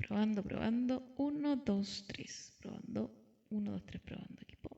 Probando, probando. 1, 2, 3. Probando. 1, 2, 3. Probando equipo.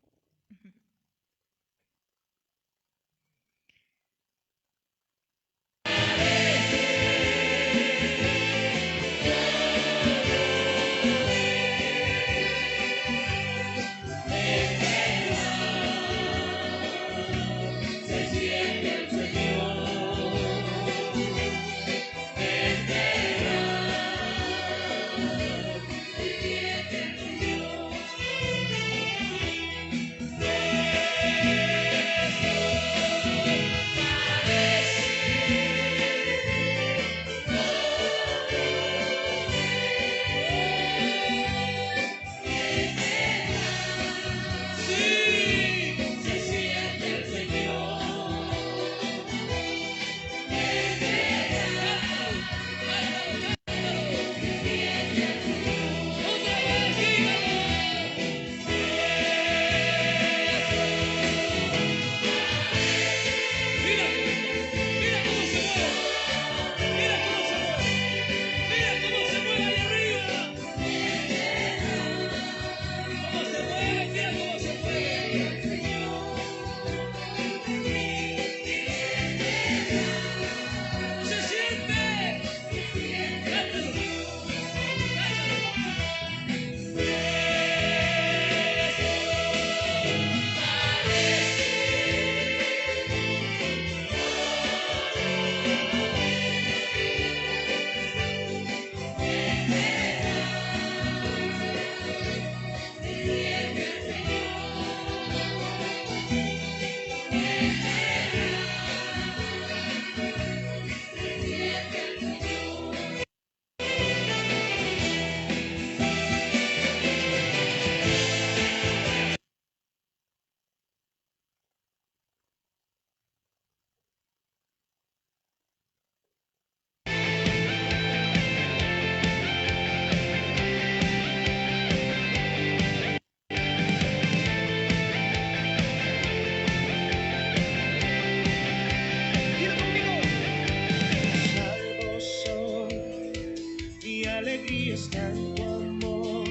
Alegría está en tu amor.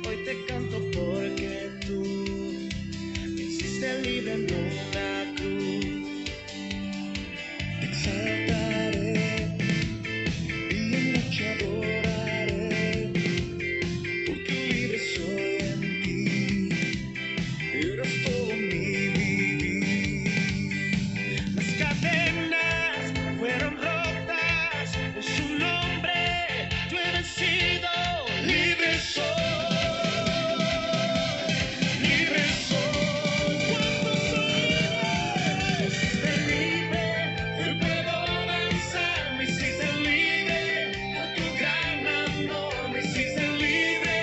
Hoy te canto porque tú me hiciste libre en una cruz. Te exaltaré y en noche adoraré, porque libre soy en ti. Eres todo mi vivir. Las cadenas fueron rotas en su nombre. Yo he vencido, libre soy, libre soy. Cuando soy libre, hoy puedo avanzar. Me hiciste libre, por tu gran amor. Me hiciste libre,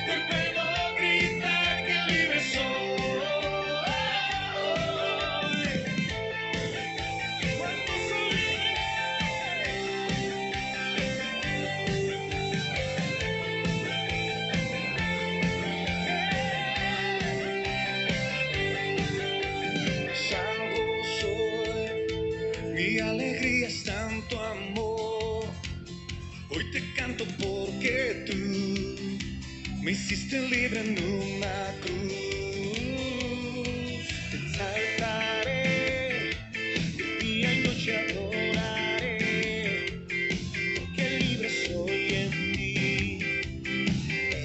hoy puedo gritar que libre soy. Cuando soy libre. Salvo soy, mi alegría está en tu amor. Hoy te canto porque tú me hiciste libre en una cruz. Te exaltaré, de día y noche adoraré, porque libre soy en ti.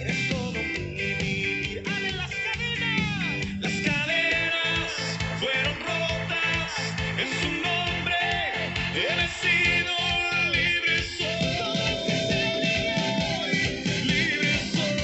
Eres todo mi vivir. ¡Abre las cadenas! Las cadenas fueron rotas en su nombre. He vencido, libre soy. Libre soy.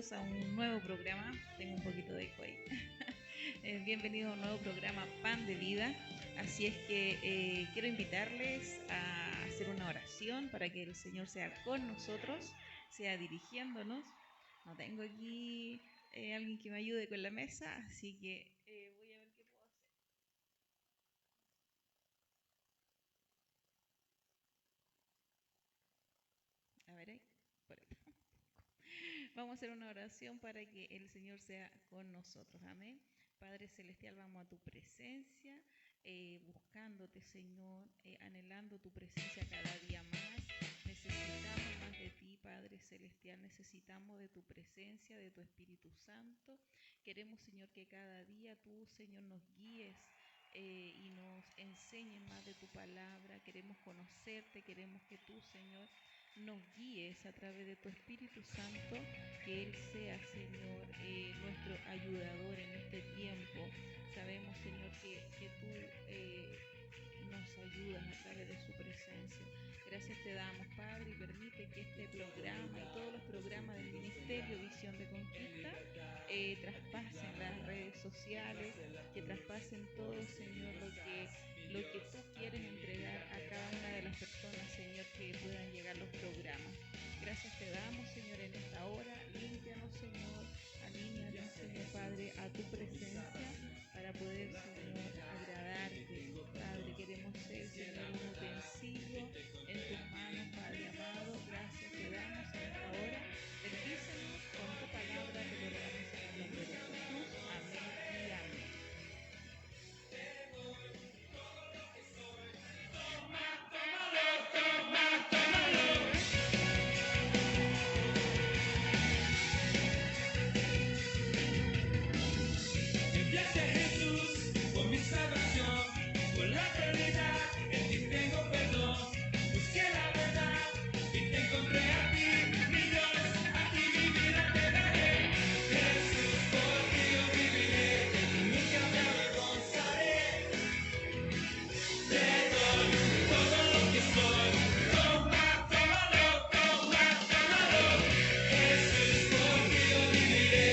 bienvenidos a un nuevo programa. Tengo un poquito de eco ahí. Bienvenidos a un nuevo programa Pan de Vida. Así es que quiero invitarles a hacer una oración para que el Señor sea con nosotros, sea dirigiéndonos. No tengo aquí alguien que me ayude con la mesa, así que voy a ver qué puedo hacer. A ver ahí, por ahí. Vamos a hacer una oración para que el Señor sea con nosotros. Amén. Padre Celestial, vamos a tu presencia, buscándote, Señor, anhelando tu presencia cada día más. Necesitamos más de ti, Padre Celestial. Necesitamos de tu presencia, de tu Espíritu Santo. Queremos, Señor, que cada día tú, Señor, nos guíes y nos enseñes más de tu palabra. Queremos conocerte, queremos que tú, Señor, nos guíes a través de tu Espíritu Santo, que Él sea, Señor, nuestro ayudador en este tiempo. Sabemos, Señor, que tú nos ayudas a través de su presencia. Gracias te damos, Padre, y permite que este programa y todos los programas del Ministerio Visión de Conquista traspasen las redes sociales, que traspasen todo, Señor, lo que tú quieres entregar a cada una de las personas, Señor, que puedan llegar los programas. Gracias te damos, Señor, en esta hora. Límpianos, Señor, alíñanos, Señor Padre, a tu presencia para poder, Señor, agradarte. Padre, queremos ser, Señor, un utensilio en tus manos, Padre amado. Gracias te damos en esta hora. Bendícenos con tu palabra, te lo rogamos en el nombre de Jesús. Amén y amén. Gracias Jesús por mi salvación, por la eternidad, en ti tengo perdón. Busqué la verdad y te encontré a ti, mi Dios, a ti mi vida te daré. Jesús, por ti yo viviré, nunca me avergonzaré. Te doy todo lo que soy, toma, tómalo, toma, tómalo. Jesús, por ti yo viviré,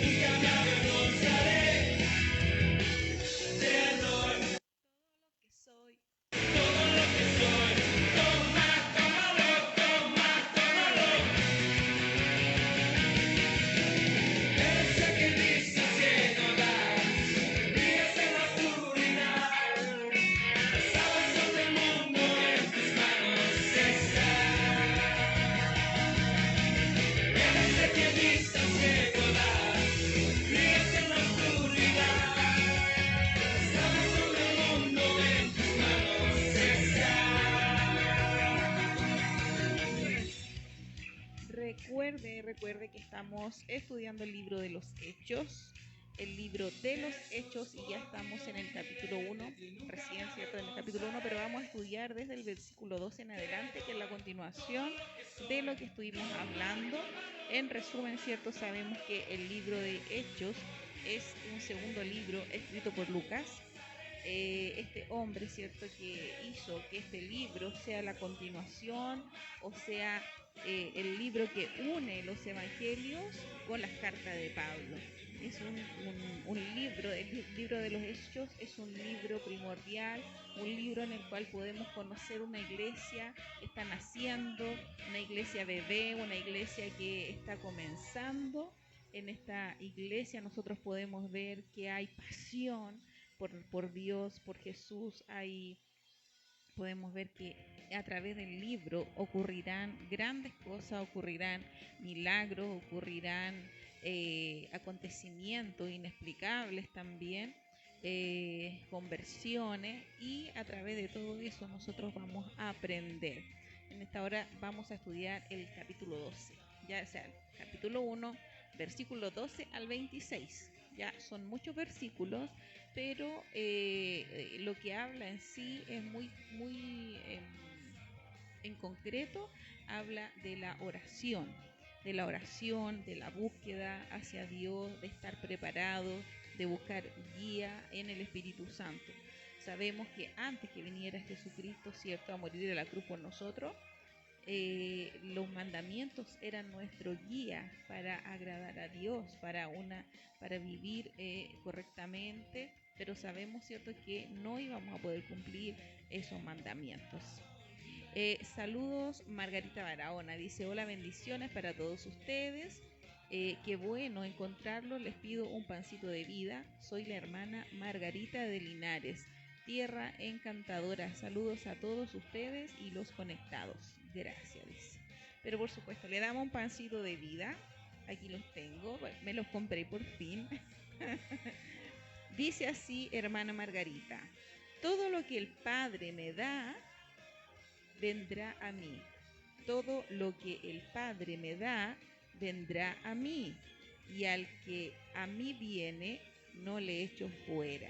nunca me avergonzaré. Te doy Que soy. todo lo que soy, toma, tómalo, toma, tómalo. Eres el que dice ciego das, brillas en la oscuridad. La salvación del mundo en tus manos está. Eres el que dice ciego das, brillas en la oscuridad. La salvación del mundo en tus manos está. Recuerde que estamos estudiando el libro de los Hechos, el libro de los Hechos, y ya estamos en el capítulo 1, recién, ¿cierto? En el capítulo 1, pero vamos a estudiar desde el versículo 12 en adelante, que es la continuación de lo que estuvimos hablando. En resumen, ¿cierto? Sabemos que el libro de Hechos es un segundo libro escrito por Lucas. Este hombre, ¿cierto?, que hizo que este libro sea la continuación, o sea, el libro que une los evangelios con las cartas de Pablo. Es un libro, el libro de los Hechos es un libro primordial, un libro en el cual podemos conocer una iglesia que está naciendo, una iglesia bebé, una iglesia que está comenzando. En esta iglesia nosotros podemos ver que hay pasión por Dios, por Jesús. Ahí podemos ver que a través del libro ocurrirán grandes cosas, ocurrirán milagros, ocurrirán acontecimientos inexplicables también, conversiones, y a través de todo eso nosotros vamos a aprender. En esta hora vamos a estudiar el capítulo 12, ya sea el capítulo 1, versículo 12 al 26. Ya son muchos versículos, pero lo que habla en sí es muy en concreto, habla de la oración, de la búsqueda hacia Dios, de estar preparado, de buscar guía en el Espíritu Santo. Sabemos que antes que viniera Jesucristo, ¿cierto?, a morir en la cruz por nosotros, Los mandamientos eran nuestro guía para agradar a Dios, para vivir correctamente, pero sabemos, ¿cierto?, que no íbamos a poder cumplir esos mandamientos. Saludos, Margarita Barahona, dice: hola, bendiciones para todos ustedes. Qué bueno encontrarlos. Les pido un pancito de vida. Soy la hermana Margarita de Linares. Tierra encantadora. Saludos a todos ustedes y los conectados. Gracias, dice. Pero por supuesto, le damos un pancito de vida. Aquí los tengo. Me los compré por fin. Dice así, hermana Margarita: todo lo que el Padre me da, vendrá a mí. Todo lo que el Padre me da, vendrá a mí. Y al que a mí viene, no le echo fuera.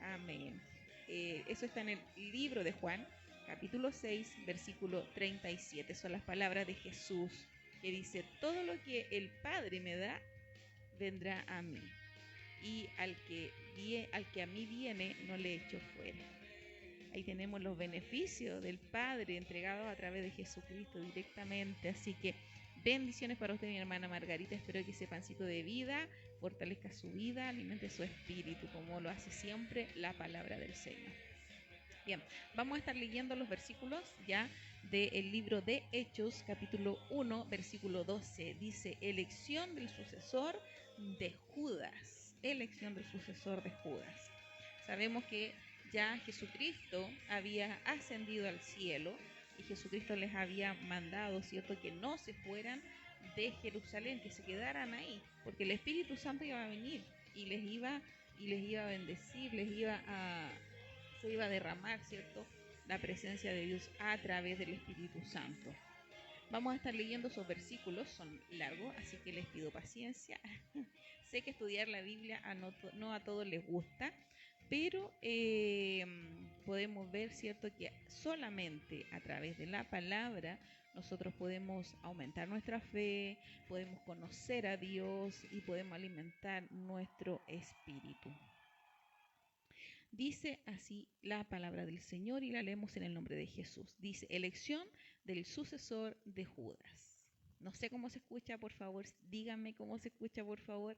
Amén. Eso está en el libro de Juan, capítulo 6, versículo 37. Son las palabras de Jesús, que dice: todo lo que el Padre me da, vendrá a mí. Y al que a mí viene, no le echo fuera. Ahí tenemos los beneficios del Padre entregados a través de Jesucristo directamente. Así que bendiciones para usted, mi hermana Margarita. Espero que ese pancito de vida fortalezca su vida, alimente su espíritu, como lo hace siempre la palabra del Señor. Bien, vamos a estar leyendo los versículos ya del libro de Hechos, capítulo 1, versículo 12. Dice: elección del sucesor de Judas. Elección del sucesor de Judas. Sabemos que ya Jesucristo había ascendido al cielo y Jesucristo les había mandado, ¿cierto?, que no se fueran de Jerusalén, que se quedaran ahí, porque el Espíritu Santo iba a venir y les iba a bendecir, se iba a derramar, ¿cierto?, la presencia de Dios a través del Espíritu Santo. Vamos a estar leyendo esos versículos, son largos, así que les pido paciencia. Sé que estudiar la Biblia no a todos les gusta, pero podemos ver, ¿cierto?, que solamente a través de la palabra nosotros podemos aumentar nuestra fe, podemos conocer a Dios y podemos alimentar nuestro espíritu. Dice así la palabra del Señor y la leemos en el nombre de Jesús. Dice: elección del sucesor de Judas. No sé cómo se escucha, por favor, díganme cómo se escucha, por favor.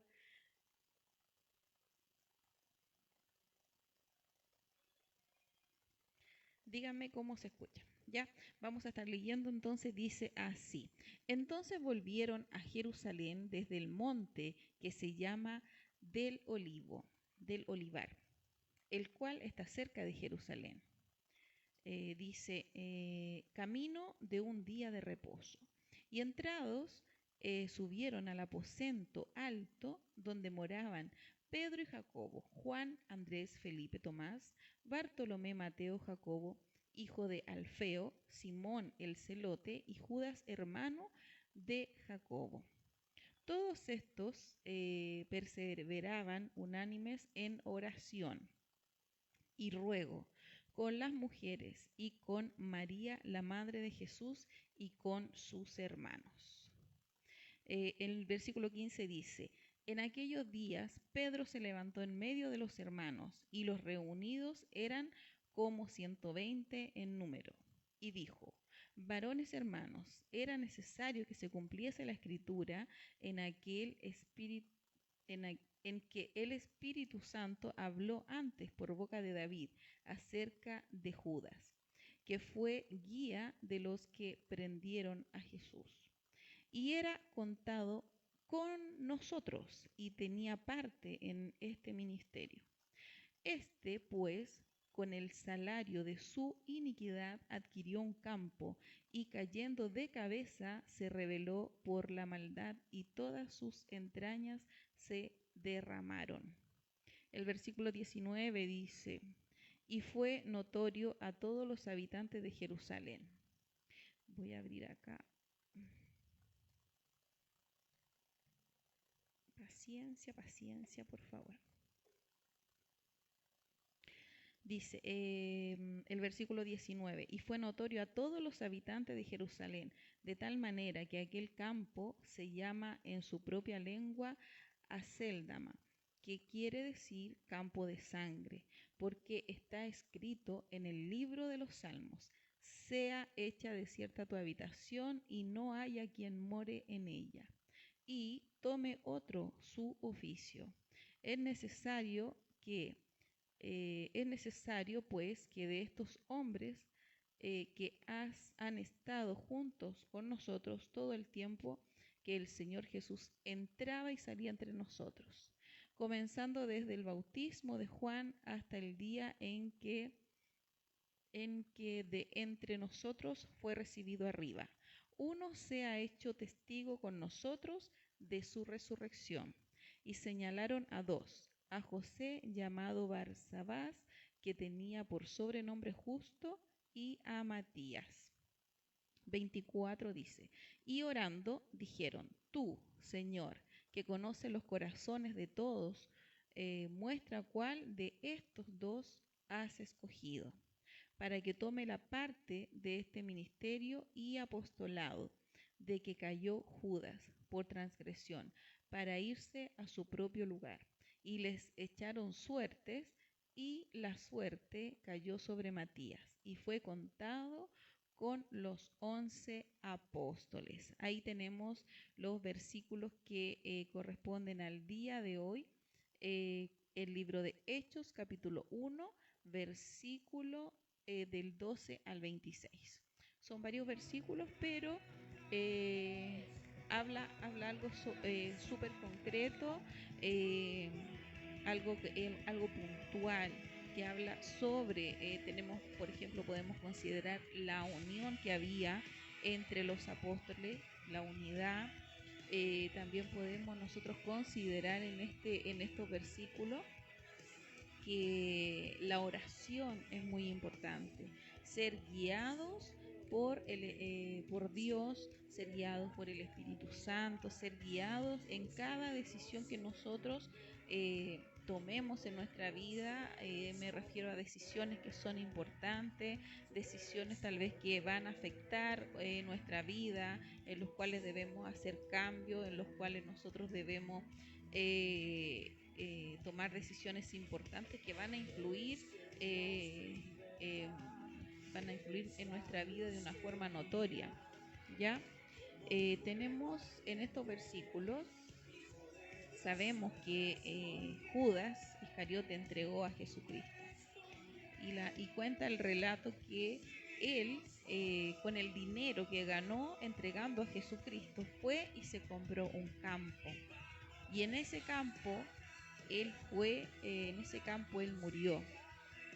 Díganme cómo se escucha. Ya, vamos a estar leyendo entonces. Dice así: entonces volvieron a Jerusalén desde el monte que se llama del Olivar, el cual está cerca de Jerusalén. Dice, camino de un día de reposo. Y entrados, subieron al aposento alto donde moraban Pedro y Jacobo, Juan, Andrés, Felipe, Tomás, Bartolomé, Mateo, Jacobo, hijo de Alfeo, Simón el celote y Judas, hermano de Jacobo. Todos estos perseveraban unánimes en oración y ruego con las mujeres y con María, la madre de Jesús, y con sus hermanos. El versículo 15 dice: en aquellos días Pedro se levantó en medio de los hermanos, y los reunidos eran como 120 en número, y dijo: varones hermanos, era necesario que se cumpliese la escritura en que el Espíritu Santo habló antes por boca de David acerca de Judas, que fue guía de los que prendieron a Jesús, y era contado con nosotros y tenía parte en este ministerio. Este, pues, con el salario de su iniquidad adquirió un campo, y cayendo de cabeza se rebeló por la maldad, y todas sus entrañas se derramaron. El versículo 19 dice: y fue notorio a todos los habitantes de Jerusalén. Voy a abrir acá. Paciencia, por favor. Dice el versículo 19: y fue notorio a todos los habitantes de Jerusalén, de tal manera que aquel campo se llama en su propia lengua Acéldama, que quiere decir campo de sangre, porque está escrito en el libro de los Salmos: sea hecha desierta tu habitación y no haya quien more en ella, y tome otro su oficio. Es necesario que es necesario, pues, que de estos hombres que han estado juntos con nosotros todo el tiempo que el Señor Jesús entraba y salía entre nosotros, comenzando desde el bautismo de Juan hasta el día en que de entre nosotros fue recibido arriba. Uno se ha hecho testigo con nosotros de su resurrección. Y señalaron a dos, a José llamado Barsabás, que tenía por sobrenombre Justo, y a Matías. 24 dice, y orando dijeron, tú, Señor, que conoces los corazones de todos, muestra cuál de estos dos has escogido para que tome la parte de este ministerio y apostolado de que cayó Judas por transgresión, para irse a su propio lugar. Y les echaron suertes, y la suerte cayó sobre Matías, y fue contado con los 11 apóstoles. Ahí tenemos los versículos que corresponden al día de hoy. El libro de Hechos, capítulo 1, versículo del 12 al 26. Son varios versículos, pero habla algo súper concreto, algo puntual, que habla sobre, por ejemplo, podemos considerar la unión que había entre los apóstoles, la unidad. También podemos nosotros considerar en estos versículos que la oración es muy importante, ser guiados por Dios, ser guiados por el Espíritu Santo, ser guiados en cada decisión que nosotros tomemos en nuestra vida. Me refiero a decisiones que son importantes, decisiones tal vez que van a afectar nuestra vida, en los cuales debemos hacer cambios, en los cuales nosotros debemos tomar decisiones importantes que van a influir en nuestra vida de una forma notoria. ¿Ya? Tenemos en estos versículos, sabemos que Judas Iscariote entregó a Jesucristo, y cuenta el relato que él, con el dinero que ganó entregando a Jesucristo, fue y se compró un campo. Y en ese campo él murió.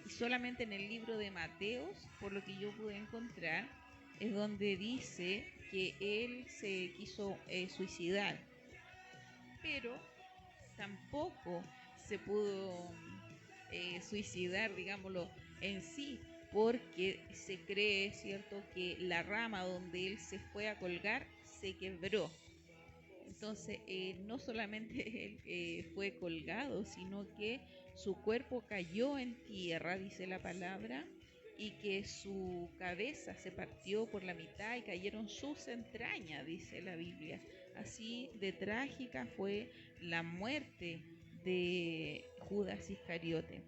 Y solamente en el libro de Mateos, por lo que yo pude encontrar, es donde dice que él se quiso suicidar. Pero tampoco se pudo suicidar, digámoslo, en sí, porque se cree, ¿cierto?, que la rama donde él se fue a colgar se quebró. Entonces, no solamente él fue colgado, sino que su cuerpo cayó en tierra, dice la palabra, y que su cabeza se partió por la mitad y cayeron sus entrañas, dice la Biblia. Así de trágica fue la muerte de Judas Iscariote.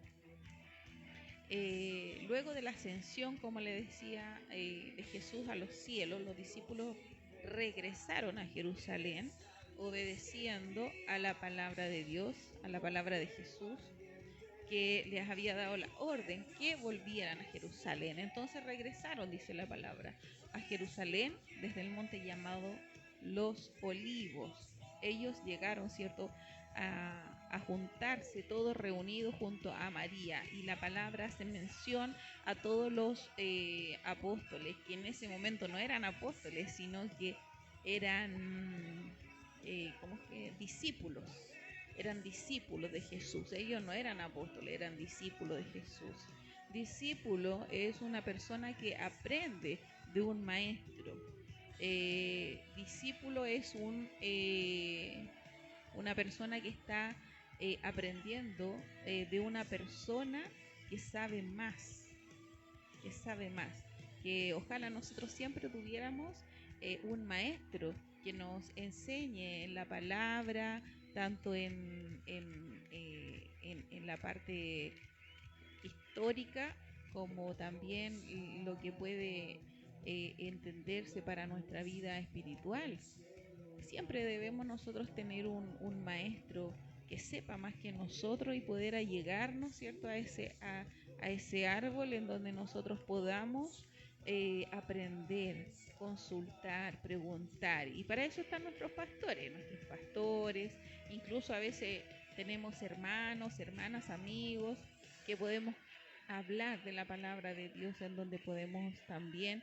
Luego de la ascensión, como le decía, de Jesús a los cielos, los discípulos regresaron a Jerusalén, obedeciendo a la palabra de Dios, a la palabra de Jesús, que les había dado la orden que volvieran a Jerusalén. Entonces regresaron, dice la palabra, a Jerusalén desde el monte llamado Los Olivos. Ellos llegaron, ¿cierto?, a juntarse todos reunidos junto a María, y la palabra hace mención a todos los apóstoles, que en ese momento no eran apóstoles, sino que eran discípulos. Eran discípulos de Jesús. Ellos no eran apóstoles, eran discípulos de Jesús. Discípulo es una persona que aprende de un maestro. Discípulo es una persona que está aprendiendo de una persona que sabe más, que ojalá nosotros siempre tuviéramos un maestro que nos enseñe la palabra, tanto en la parte histórica como también lo que puede entenderse para nuestra vida espiritual. Siempre debemos nosotros tener un maestro que sepa más que nosotros y poder allegarnos, ¿cierto?, a ese árbol en donde nosotros podamos aprender, consultar, preguntar. Y para eso están nuestros pastores, incluso a veces tenemos hermanos, hermanas, amigos, que podemos hablar de la palabra de Dios, en donde podemos también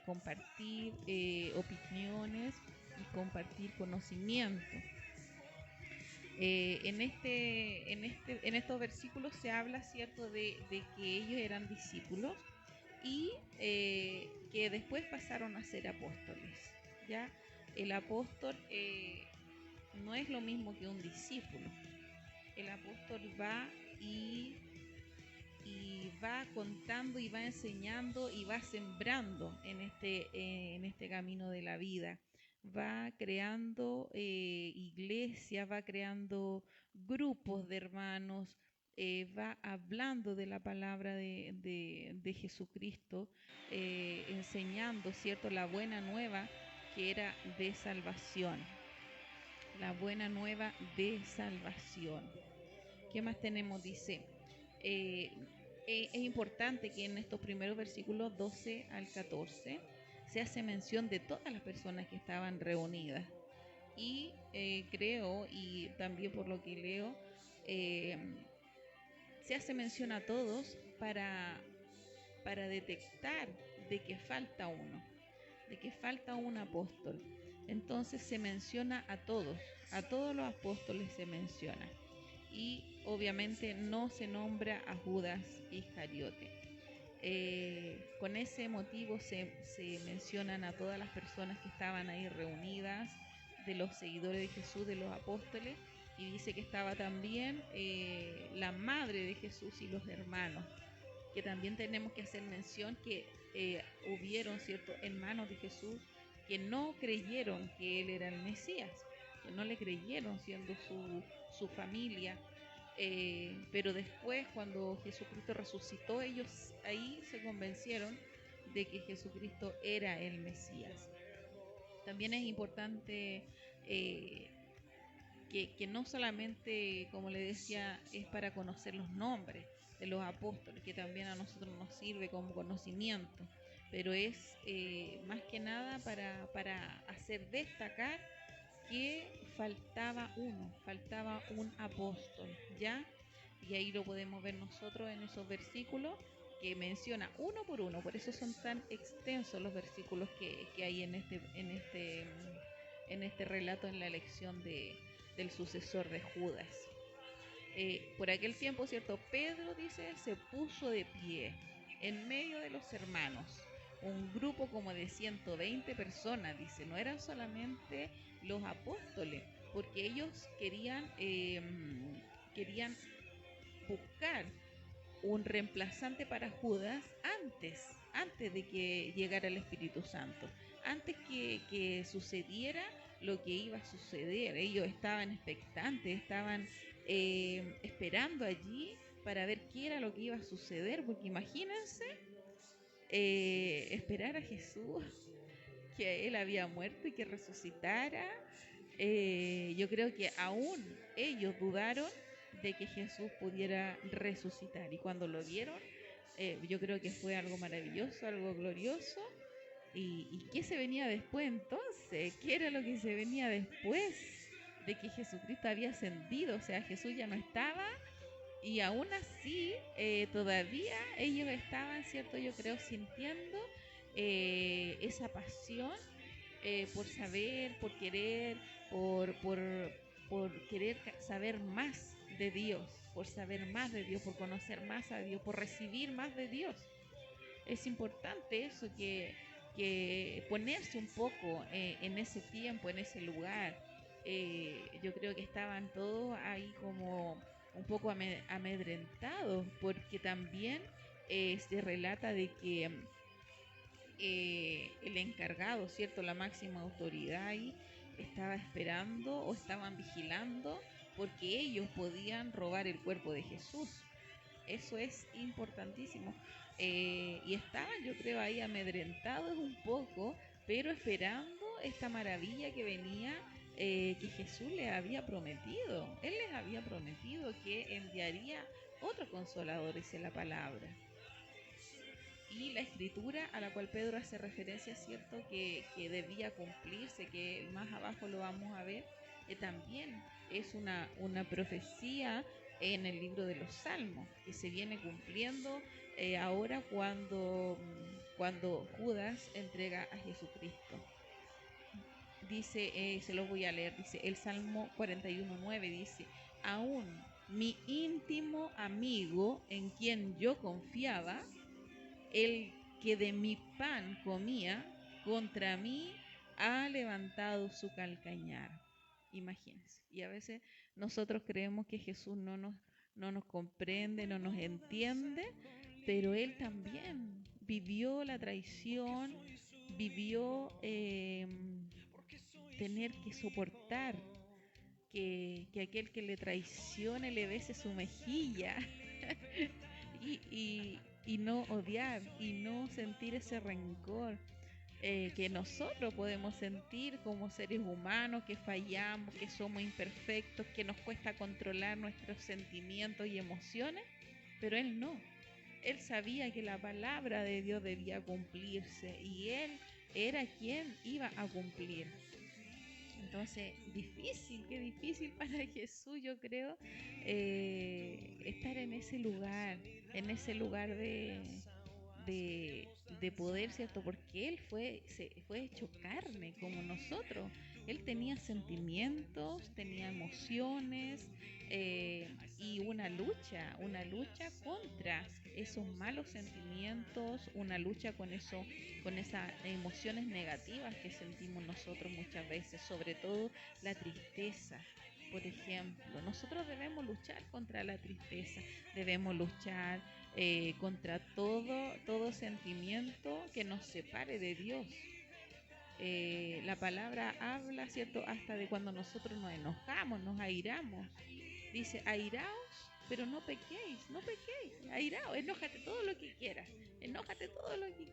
compartir opiniones y compartir conocimiento. En estos versículos se habla, ¿cierto?, de que ellos eran discípulos y que después pasaron a ser apóstoles. ¿Ya? El apóstol no es lo mismo que un discípulo. El apóstol va y va contando y va enseñando y va sembrando en este camino de la vida. Va creando iglesias, va creando grupos de hermanos, va hablando de la palabra de Jesucristo, enseñando, ¿cierto?, la buena nueva que era de salvación. La buena nueva de salvación. ¿Qué más tenemos? Dice, es importante que en estos primeros versículos 12 al 14 se hace mención de todas las personas que estaban reunidas. Y creo, y también por lo que leo, se hace mención a todos para detectar de que falta uno, de que falta un apóstol. Entonces se menciona a todos los apóstoles se menciona. Y obviamente no se nombra a Judas Iscariote. Con ese motivo se mencionan a todas las personas que estaban ahí reunidas, de los seguidores de Jesús, de los apóstoles, y dice que estaba también la madre de Jesús y los hermanos, que también tenemos que hacer mención que hubieron ciertos hermanos de Jesús que no creyeron que él era el Mesías, que no le creyeron siendo su familia, pero después cuando Jesucristo resucitó, ellos ahí se convencieron de que Jesucristo era el Mesías. También es importante que no solamente, como le decía, es para conocer los nombres de los apóstoles, que también a nosotros nos sirve como conocimiento, pero es más que nada para hacer destacar que faltaba un apóstol, ¿ya? Y ahí lo podemos ver nosotros en esos versículos que menciona uno por uno. Por eso son tan extensos los versículos que hay en este relato, en la elección del sucesor de Judas. Por aquel tiempo, ¿cierto?, Pedro, dice, se puso de pie en medio de los hermanos, un grupo como de 120 personas, dice, no eran solamente los apóstoles, porque ellos querían buscar un reemplazante para Judas antes de que llegara el Espíritu Santo, antes que sucediera lo que iba a suceder. Ellos estaban expectantes, estaban esperando allí para ver qué era lo que iba a suceder, porque imagínense esperar a Jesús, que él había muerto y que resucitara. Yo creo que aún ellos dudaron de que Jesús pudiera resucitar, y cuando lo vieron, yo creo que fue algo maravilloso, algo glorioso. ¿Y qué se venía después entonces? ¿Qué era lo que se venía después de que Jesucristo había ascendido? O sea, Jesús ya no estaba, y aún así todavía ellos estaban, ¿cierto?, yo creo, sintiendo esa pasión por saber, por querer, por querer saber más de Dios, por saber más de Dios, por conocer más a Dios, por recibir más de Dios. Es importante eso, que ponerse un poco en ese tiempo, en ese lugar. Yo creo que estaban todos ahí como un poco amedrentados, porque también se relata de que el encargado, ¿cierto?, la máxima autoridad ahí, estaba esperando o estaban vigilando, porque ellos podían robar el cuerpo de Jesús. Eso es importantísimo. Y estaban, yo creo, ahí amedrentados un poco, pero esperando esta maravilla que venía, que Jesús les había prometido. Él les había prometido que enviaría otro consolador, dice la palabra. Y la escritura a la cual Pedro hace referencia, es cierto, que debía cumplirse, que más abajo lo vamos a ver, también es una profecía en el libro de los Salmos, que se viene cumpliendo ahora cuando Judas entrega a Jesucristo. Dice, se los voy a leer, dice el Salmo 41:9, dice: aún mi íntimo amigo en quien yo confiaba, el que de mi pan comía, contra mí ha levantado su calcañar. Imagínense. Y a veces nosotros creemos que Jesús no nos comprende, no nos entiende, pero Él también vivió la traición, vivió tener que soportar que aquel que le traicione le bese su mejilla y no odiar y no sentir ese rencor que nosotros podemos sentir como seres humanos, que fallamos, que somos imperfectos, que nos cuesta controlar nuestros sentimientos y emociones, pero él no. Él sabía que la palabra de Dios debía cumplirse y él era quien iba a cumplir. Entonces, qué difícil para Jesús, yo creo, estar en ese lugar de poder, ¿cierto? Porque Él fue hecho carne como nosotros. Él tenía sentimientos, tenía emociones y una lucha contra esos malos sentimientos, una lucha con esas emociones negativas que sentimos nosotros muchas veces, sobre todo la tristeza. Por ejemplo, nosotros debemos luchar contra la tristeza, debemos luchar contra todo sentimiento que nos separe de Dios. La palabra habla, ¿cierto?, hasta de cuando nosotros nos enojamos, nos airamos. Dice: airaos, pero no pequéis, airaos, enójate todo lo que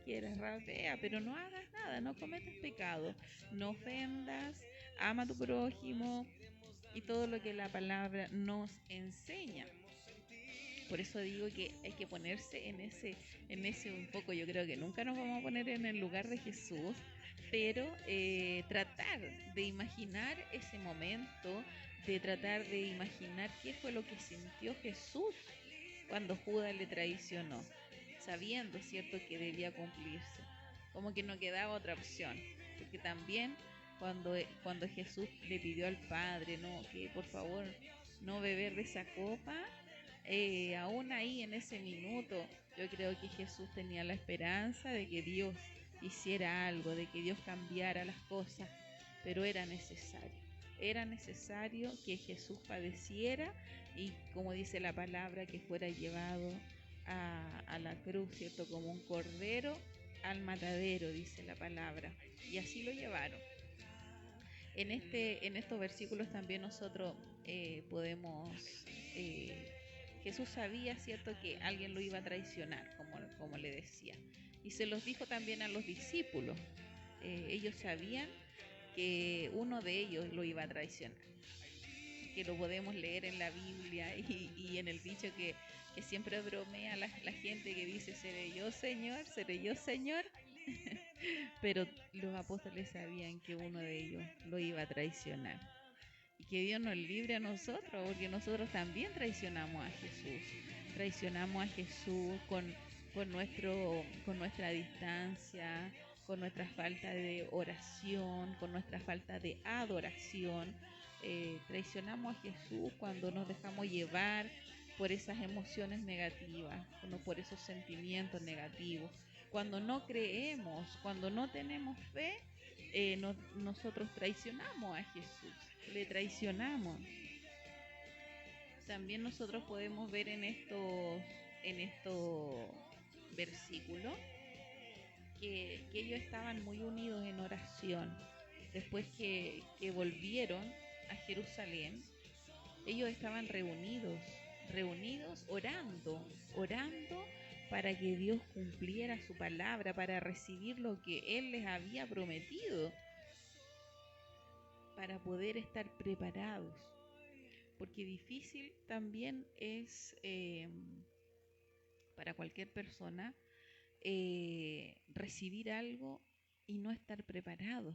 quieras, rabea, pero no hagas nada, no cometas pecado, no ofendas, ama a tu prójimo y todo lo que la palabra nos enseña. Por eso digo que hay que ponerse en ese un poco. Yo creo que nunca nos vamos a poner en el lugar de Jesús, pero tratar de imaginar ese momento, de tratar de imaginar qué fue lo que sintió Jesús cuando Judas le traicionó, sabiendo, cierto, que debía cumplirse. Como que no quedaba otra opción, porque también cuando Jesús le pidió al Padre, no, que por favor no beber de esa copa, aún ahí en ese minuto yo creo que Jesús tenía la esperanza de que Dios hiciera algo, de que Dios cambiara las cosas, pero era necesario que Jesús padeciera y, como dice la palabra, que fuera llevado a la cruz, ¿cierto?, como un cordero al matadero, dice la palabra, y así lo llevaron. En estos versículos también nosotros podemos... Jesús sabía, ¿cierto?, que alguien lo iba a traicionar, como le decía. Y se los dijo también a los discípulos. Ellos sabían que uno de ellos lo iba a traicionar. Que lo podemos leer en la Biblia y en el dicho que siempre bromea la gente que dice: seré yo, Señor. Pero los apóstoles sabían que uno de ellos lo iba a traicionar. Y que Dios nos libre a nosotros, porque nosotros también traicionamos a Jesús con nuestra distancia, con nuestra falta de oración, con nuestra falta de adoración. Traicionamos a Jesús cuando nos dejamos llevar por esas emociones negativas, por esos sentimientos negativos, cuando no creemos, cuando no tenemos fe. Nosotros traicionamos a Jesús, le traicionamos. También nosotros podemos ver en estos versículos que ellos estaban muy unidos en oración. Después que volvieron a Jerusalén, ellos estaban reunidos Dios, orando para que Dios cumpliera su palabra, para recibir lo que Él les había prometido, para poder estar preparados. Porque difícil también es para cualquier persona recibir algo y no estar preparado.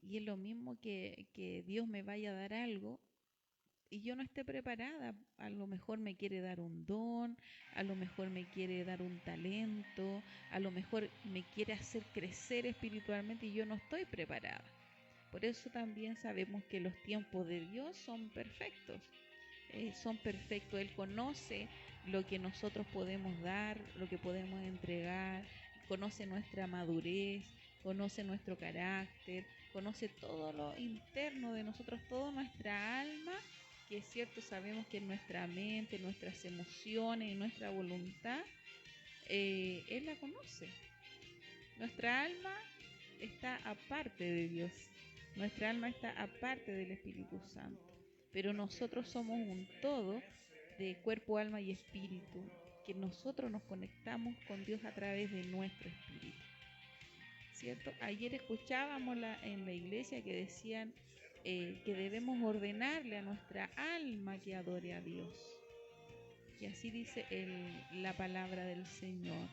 Y es lo mismo que Dios me vaya a dar algo y yo no esté preparada. A lo mejor me quiere dar un don, a lo mejor me quiere dar un talento, a lo mejor me quiere hacer crecer espiritualmente y yo no estoy preparada. Por eso también sabemos que los tiempos de Dios son perfectos. Él conoce lo que nosotros podemos dar, lo que podemos entregar, conoce nuestra madurez, conoce nuestro carácter, conoce todo lo interno de nosotros, toda nuestra alma, que es cierto, sabemos que nuestra mente, nuestras emociones y nuestra voluntad, Él la conoce. Nuestra alma está aparte de Dios, nuestra alma está aparte del Espíritu Santo, pero nosotros somos un todo de cuerpo, alma y espíritu, que nosotros nos conectamos con Dios a través de nuestro espíritu, ¿cierto? Ayer escuchábamos en la iglesia que decían que debemos ordenarle a nuestra alma que adore a Dios, y así dice la palabra del Señor,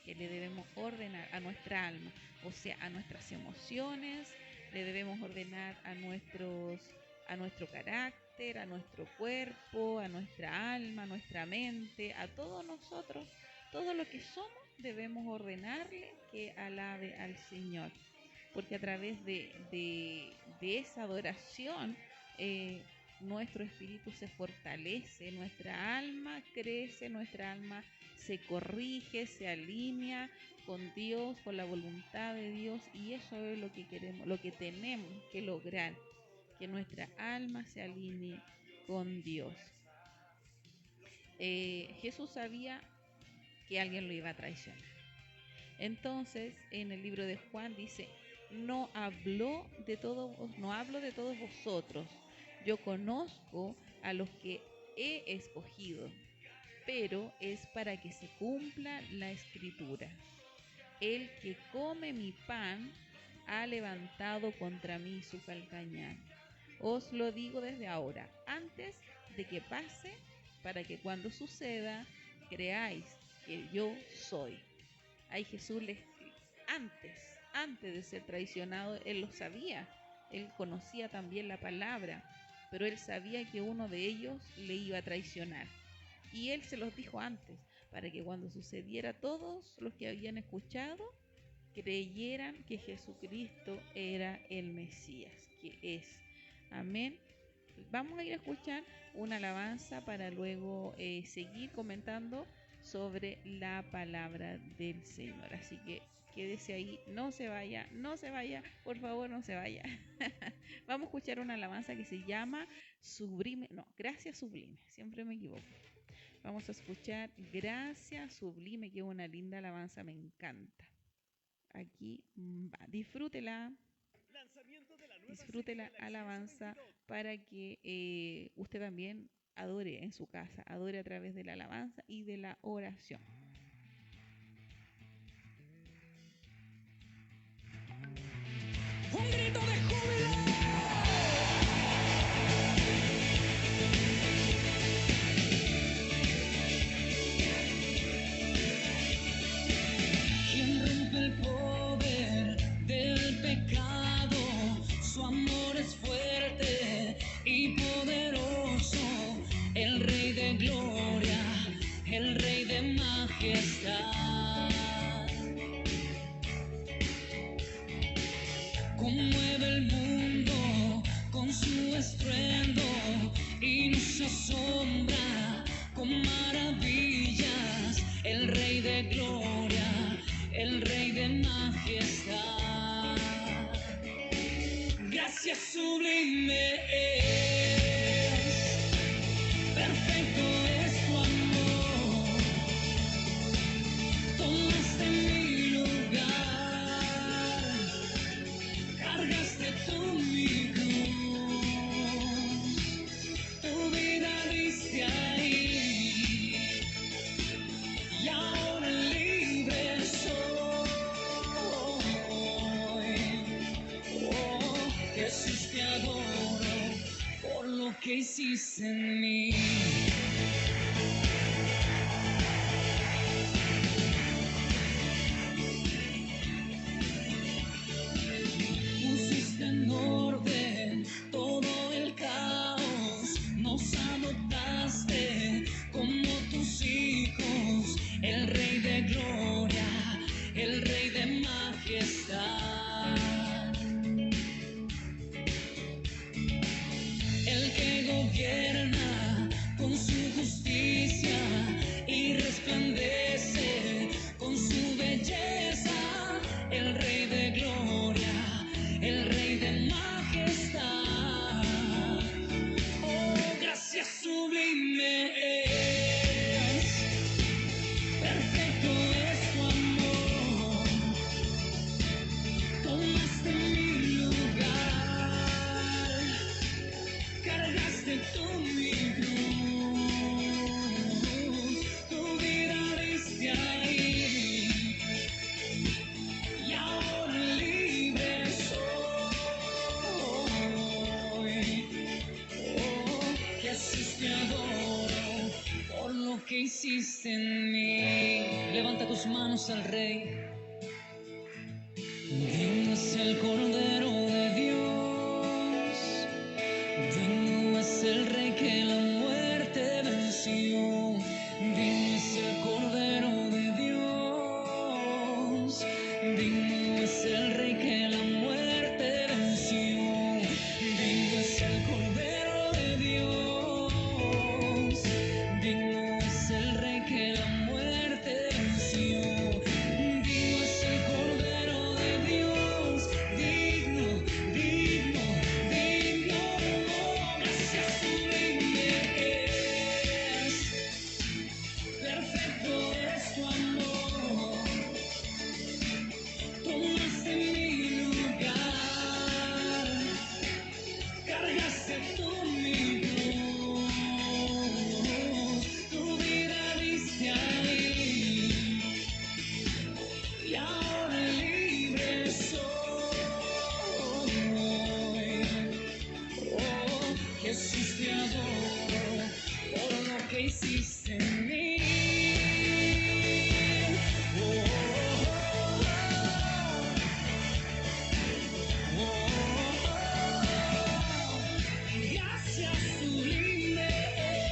que le debemos ordenar a nuestra alma, o sea, a nuestras emociones, le debemos ordenar a nuestro carácter, a nuestro cuerpo, a nuestra alma, a nuestra mente, a todos nosotros, todo lo que somos, debemos ordenarle que alabe al Señor, porque a través de esa adoración nuestro espíritu se fortalece, nuestra alma crece, nuestra alma se corrige, se alinea con Dios, con la voluntad de Dios, y eso es lo que queremos, lo que tenemos que lograr, que nuestra alma se alinee con Dios. Jesús sabía que alguien lo iba a traicionar. Entonces, en el libro de Juan dice: no hablo de todos vosotros, yo conozco a los que he escogido, pero es para que se cumpla la escritura. El que come mi pan ha levantado contra mí su calcañar. Os lo digo desde ahora, antes de que pase, para que cuando suceda creáis que yo soy. Ahí Jesús antes de ser traicionado, Él lo sabía. Él conocía también la palabra, pero Él sabía que uno de ellos le iba a traicionar. Y Él se los dijo antes, para que cuando sucediera, todos los que habían escuchado creyeran que Jesucristo era el Mesías, que es. Amén. Vamos a ir a escuchar una alabanza para luego seguir comentando sobre la palabra del Señor. Así que quédese ahí, no se vaya, por favor, no se vaya. Vamos a escuchar una alabanza que se llama Gracia Sublime, siempre me equivoco. Vamos a escuchar Gracia Sublime, que es una linda alabanza, me encanta. Aquí va, disfrute la alabanza para que usted también adore en su casa, adore a través de la alabanza y de la oración. Un grito de júbilo. Quien rompe el poder del pecado, su amor es fuerte y poderoso, el Rey de gloria, el Rey de majestad. Conmueve el hiciste en mí. Pusiste en orden todo el caos, nos adoptaste como tus hijos, el Rey de gloria, el Rey de majestad, el que gobierna con su justicia y resplandece con su belleza, el Rey de gloria, el Rey de majestad. Oh, gracias sublime es, perfecto es tu amor, tomaste mi lugar, cargaste tú mi cruz, tu vida diste ahí, y ahora libre soy. Oh, Jesús, te adoro por lo que hiciste en mí. Levanta tus manos al Rey. Digno es el Cordero de Dios, digno es el Rey que la muerte venció, digno es el Cordero de Dios, digno es el Rey que la muerte venció, digno es el Cordero de Dios, digno es el Rey que la muerte venció, digno es el Cordero de Dios, digno, digno, digno. Gracias sublime es, perfecto es tu amor, tomaste mi lugar, cargaste tú mi cruz, tu vida diste ahí, y ahora libre soy. Oh, Jesús, te adoro por lo que hiciste en mí. Oh, oh, oh, oh. Gracias sublime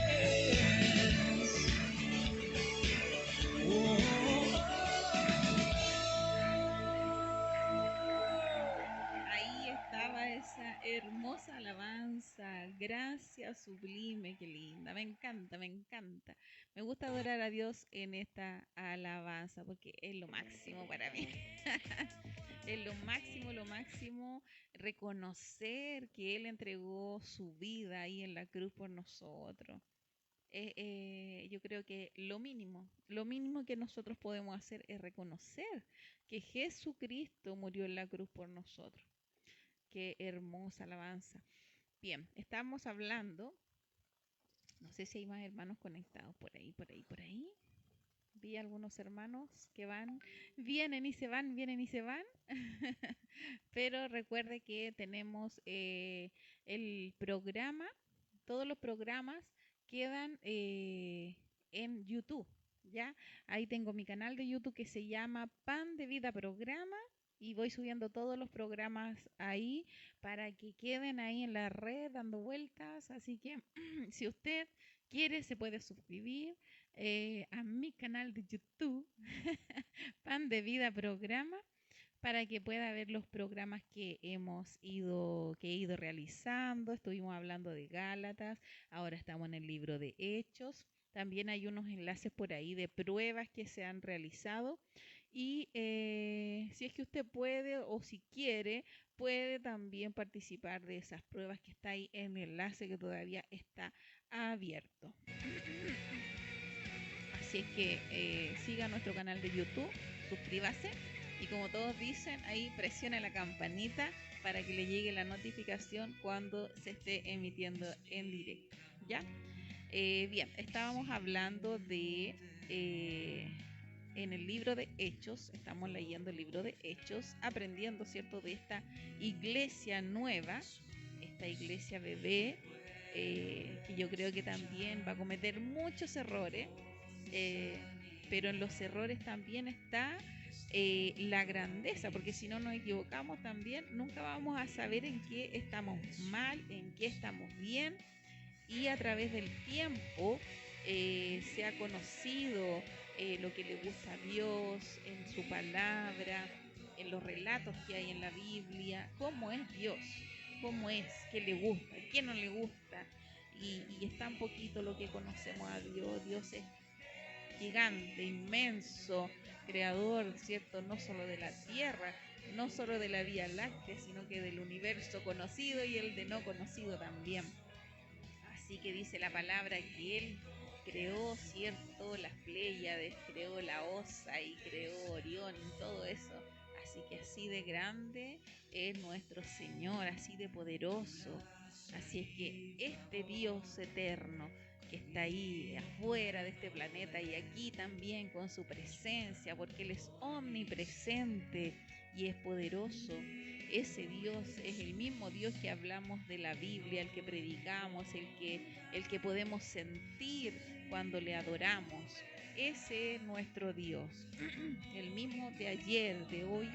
es. Oh, oh, Ahí estaba esa hermosa alabanza. Gracias sublime, qué linda. Me encanta, me encanta. Me gusta adorar a Dios en esta alabanza porque es lo máximo para mí. Es lo máximo, reconocer que Él entregó su vida ahí en la cruz por nosotros. Yo creo que lo mínimo que nosotros podemos hacer es reconocer que Jesucristo murió en la cruz por nosotros. Qué hermosa alabanza. Bien, estamos hablando, no sé si hay más hermanos conectados por ahí, por ahí, por ahí. Vi algunos hermanos que van, vienen y se van, vienen y se van. Pero recuerde que tenemos el programa, todos los programas quedan en YouTube, ¿ya? Ahí tengo mi canal de YouTube que se llama Pan de Vida Programa y voy subiendo todos los programas ahí para que queden ahí en la red dando vueltas. Así que si usted quiere se puede suscribir a mi canal de YouTube, Pan de Vida Programa, para que pueda ver los programas que he ido realizando. Estuvimos hablando de Gálatas, ahora estamos en el libro de Hechos. También hay unos enlaces por ahí de pruebas que se han realizado. Y si es que usted puede o si quiere, puede también participar de esas pruebas que está ahí en el enlace que todavía está abierto. Así es que siga nuestro canal de YouTube, suscríbase y como todos dicen, ahí presione la campanita para que le llegue la notificación cuando se esté emitiendo en directo, ¿ya? Bien, estábamos hablando de, en el libro de Hechos, estamos leyendo el libro de Hechos, aprendiendo, ¿cierto?, de esta iglesia nueva, esta iglesia bebé, que yo creo que también va a cometer muchos errores, eh, pero en los errores también está la grandeza, porque si no nos equivocamos también, nunca vamos a saber en qué estamos mal, en qué estamos bien, y a través del tiempo se ha conocido lo que le gusta a Dios en su palabra, en los relatos que hay en la Biblia, cómo es Dios, cómo es, qué le gusta, qué no le gusta. Y es tan poquito lo que conocemos a Dios. Dios es gigante, inmenso, creador, ¿cierto? No solo de la Tierra, no solo de la Vía Láctea, sino que del universo conocido y el de no conocido también. Así que dice la palabra que Él creó, ¿cierto?, las Pléyades, creó la Osa y creó Orión y todo eso. Así que así de grande es nuestro Señor, así de poderoso. Así es que este Dios eterno que está ahí afuera de este planeta y aquí también con su presencia, porque Él es omnipresente y es poderoso. Ese Dios es el mismo Dios que hablamos de la Biblia, el que predicamos, el que podemos sentir cuando le adoramos. Ese es nuestro Dios, el mismo de ayer, de hoy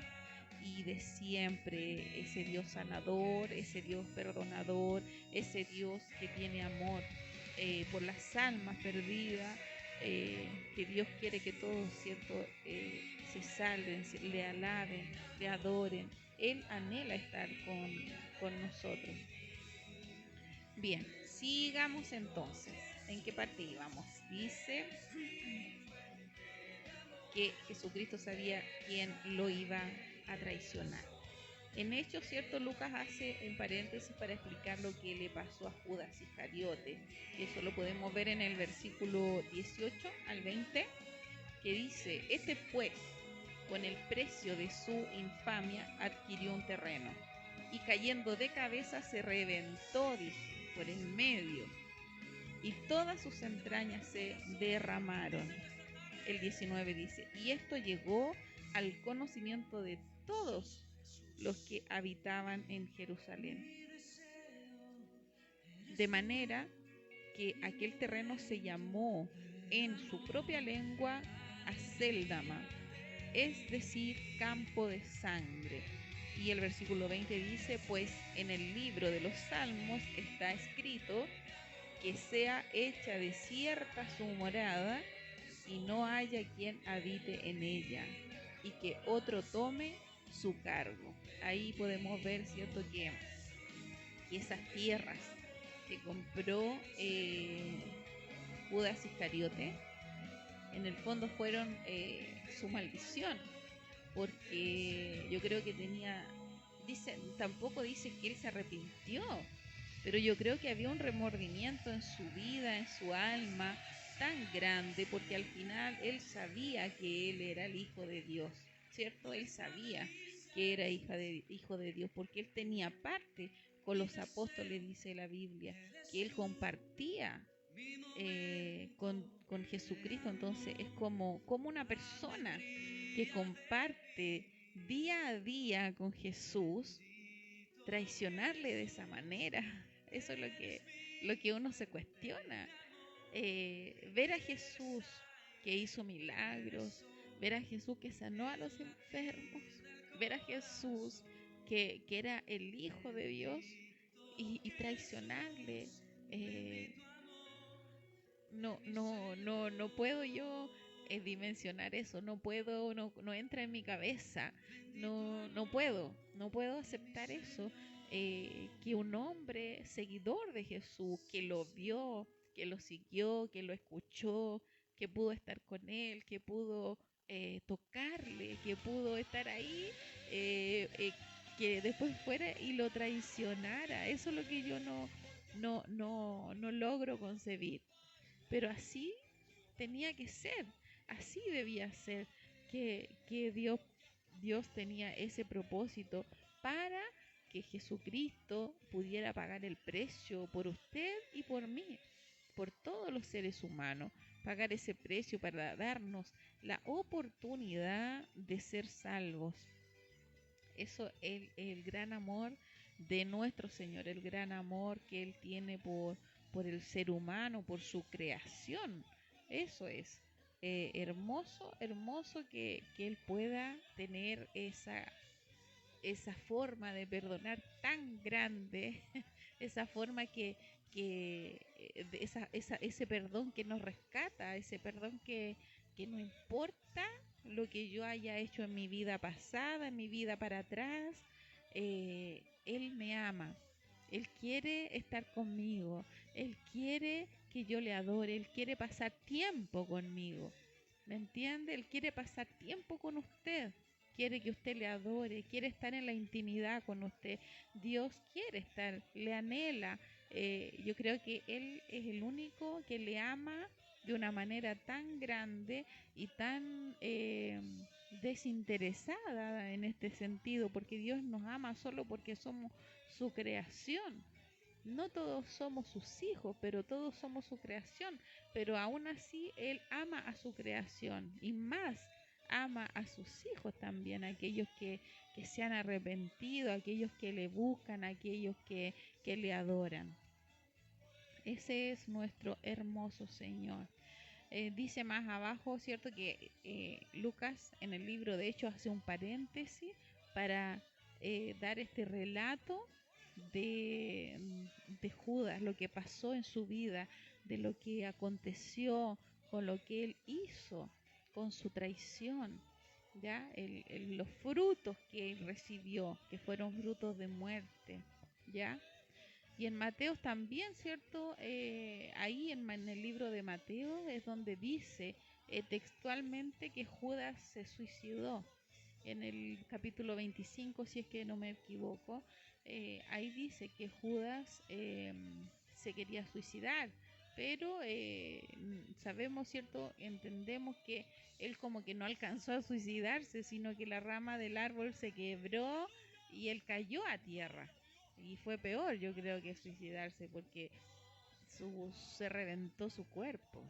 y de siempre. Ese Dios sanador, ese Dios perdonador, ese Dios que tiene amor por las almas perdidas, que Dios quiere que todos, ¿cierto?, se salven, le alaben, le adoren. Él anhela estar con nosotros. Bien, sigamos entonces. ¿En qué parte íbamos? Dice que Jesucristo sabía quién lo iba a traicionar. En Hechos, ¿cierto? Lucas hace un paréntesis para explicar lo que le pasó a Judas Iscariote. Y eso lo podemos ver en el versículo 18 al 20, que dice: este pues, con el precio de su infamia, adquirió un terreno, y cayendo de cabeza se reventó, dice, por el medio, y todas sus entrañas se derramaron. El 19 dice: y esto llegó al conocimiento de todos los que habitaban en Jerusalén, de manera que aquel terreno se llamó en su propia lengua Aceldama, es decir, campo de sangre. Y el versículo 20 dice: pues en el libro de los Salmos está escrito que sea hecha desierta su morada y no haya quien habite en ella, y que otro tome su cargo. Ahí podemos ver, ¿cierto?, que esas tierras que compró Judas Iscariote, en el fondo fueron su maldición, porque yo creo que tampoco dice que él se arrepintió, pero yo creo que había un remordimiento en su vida, en su alma, tan grande, porque al final él sabía que él era el Hijo de Dios, ¿cierto? Él sabía que era hijo de Dios, porque él tenía parte con los apóstoles, dice la Biblia, que él compartía con Jesucristo. Entonces es como una persona que comparte día a día con Jesús, traicionarle de esa manera. Eso es lo que uno se cuestiona. Ver a Jesús que hizo milagros, ver a Jesús que sanó a los enfermos, ver a Jesús que era el Hijo de Dios y traicionarle. Eh, no puedo yo dimensionar eso, no entra en mi cabeza, no puedo aceptar eso, que un hombre seguidor de Jesús, que lo vio, que lo siguió, que lo escuchó, que pudo estar con él, que pudo tocarle, que pudo estar ahí, que después fuera y lo traicionara. Eso es lo que yo no logro concebir. Pero así tenía que ser, así debía ser, que Dios tenía ese propósito para que Jesucristo pudiera pagar el precio por usted y por mí, por todos los seres humanos, pagar ese precio para darnos la oportunidad de ser salvos. Eso es el gran amor de nuestro Señor, el gran amor que Él tiene por el ser humano, por su creación. Eso es hermoso, hermoso que Él pueda tener esa forma de perdonar tan grande, esa forma ese perdón que nos rescata, ese perdón que no importa lo que yo haya hecho en mi vida pasada, en mi vida para atrás, Él me ama, Él quiere estar conmigo, Él quiere que yo le adore, Él quiere pasar tiempo conmigo, ¿me entiende? Él quiere pasar tiempo con usted, quiere que usted le adore, quiere estar en la intimidad con usted. Dios quiere estar, le anhela. Yo creo que Él es el único que le ama de una manera tan grande y tan desinteresada en este sentido, porque Dios nos ama solo porque somos su creación. No todos somos sus hijos, pero todos somos su creación. Pero aún así Él ama a su creación y más ama a sus hijos también, aquellos que se han arrepentido, aquellos que le buscan, aquellos que le adoran. Ese es nuestro hermoso Señor. Dice más abajo, ¿cierto? Que Lucas en el libro de Hechos hace un paréntesis para dar este relato de, de Judas, lo que pasó en su vida, de lo que aconteció con lo que él hizo, con su traición, ¿ya? Los frutos que él recibió, que fueron frutos de muerte, ¿ya? Y en Mateo también, ¿cierto? Ahí en el libro de Mateo es donde dice textualmente que Judas se suicidó. En el capítulo 25, si es que no me equivoco, ahí dice que Judas se quería suicidar, pero sabemos, ¿cierto? Entendemos que él como que no alcanzó a suicidarse, sino que la rama del árbol se quebró y él cayó a tierra. Y fue peor, yo creo, que suicidarse, porque se reventó su cuerpo,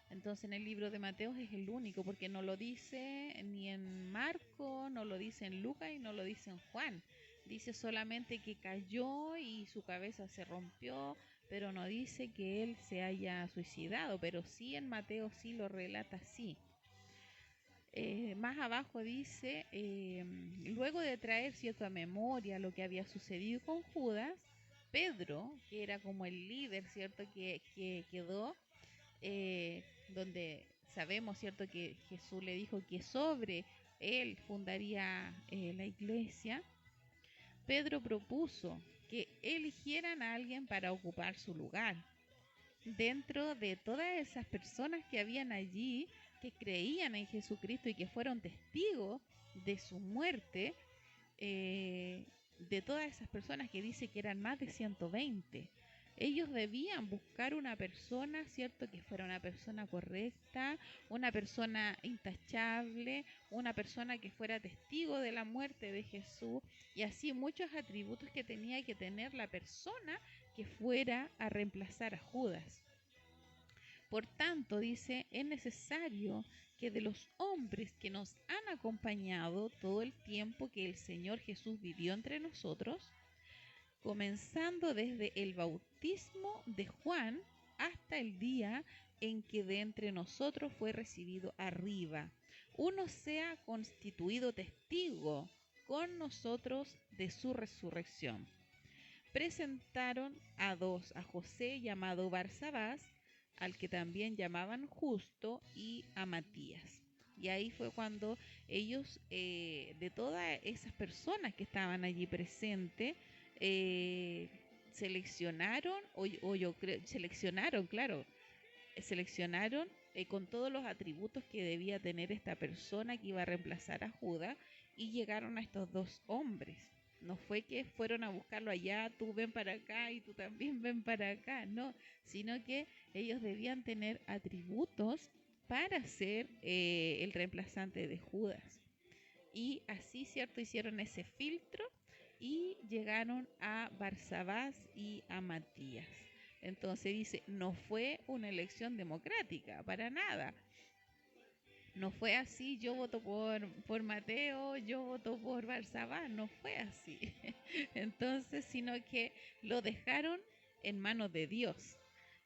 Entonces en el libro de Mateo es el único, porque no lo dice ni en Marco, no lo dice en Lucas y no lo dice en Juan. Dice solamente que cayó y su cabeza se rompió, pero no dice que él se haya suicidado, pero sí en Mateo sí lo relata así. Más abajo dice, luego de traer cierto a memoria lo que había sucedido con Judas, Pedro, que era como el líder, cierto, que quedó, donde sabemos, cierto, que Jesús le dijo que sobre él fundaría la iglesia. Pedro propuso que eligieran a alguien para ocupar su lugar. Dentro de todas esas personas que habían allí, que creían en Jesucristo y que fueron testigos de su muerte, de todas esas personas que dice que eran más de 120, ellos debían buscar una persona, ¿cierto? Que fuera una persona correcta, una persona intachable, una persona que fuera testigo de la muerte de Jesús y así muchos atributos que tenía que tener la persona que fuera a reemplazar a Judas. Por tanto, dice, es necesario que de los hombres que nos han acompañado todo el tiempo que el Señor Jesús vivió entre nosotros, comenzando desde el bautismo de Juan hasta el día en que de entre nosotros fue recibido arriba, uno sea constituido testigo con nosotros de su resurrección. Presentaron a dos, a José llamado Barsabás, al que también llamaban Justo, y a Matías. Y ahí fue cuando ellos, de todas esas personas que estaban allí presentes, seleccionaron, seleccionaron, claro, seleccionaron con todos los atributos que debía tener esta persona que iba a reemplazar a Judas, y llegaron a estos dos hombres. No fue que fueron a buscarlo allá, tú ven para acá y tú también ven para acá, no, sino que ellos debían tener atributos para ser el reemplazante de Judas. Y así, ¿cierto? Hicieron ese filtro y llegaron a Barsabás y a Matías. Entonces dice, no fue una elección democrática, para nada. No fue así, yo voto por Mateo, yo voto por Barsabás, no fue así. Entonces, sino que lo dejaron en manos de Dios.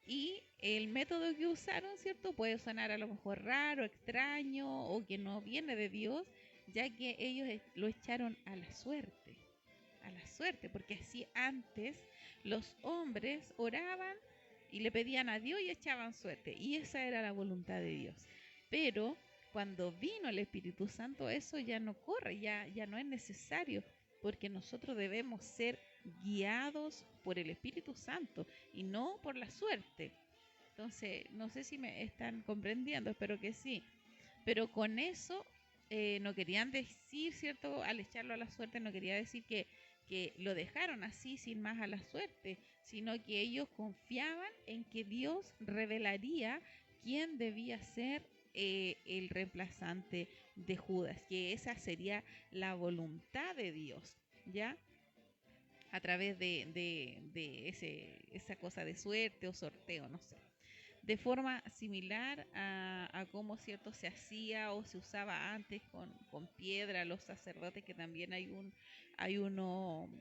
Y el método que usaron, ¿cierto? Puede sonar a lo mejor raro, extraño o que no viene de Dios, ya que ellos lo echaron a la suerte, porque así antes los hombres oraban y le pedían a Dios y echaban suerte, y esa era la voluntad de Dios. Pero cuando vino el Espíritu Santo, eso ya no corre, ya no es necesario, porque nosotros debemos ser guiados por el Espíritu Santo y no por la suerte. Entonces, no sé si me están comprendiendo, espero que sí. Pero con eso no querían decir, ¿cierto? Al echarlo a la suerte, no quería decir que lo dejaron así sin más a la suerte, sino que ellos confiaban en que Dios revelaría quién debía ser el reemplazante de Judas, que esa sería la voluntad de Dios, ¿ya? A través de esa cosa de suerte o sorteo, no sé. De forma similar a cómo cierto se hacía o se usaba antes con piedra los sacerdotes, que también hay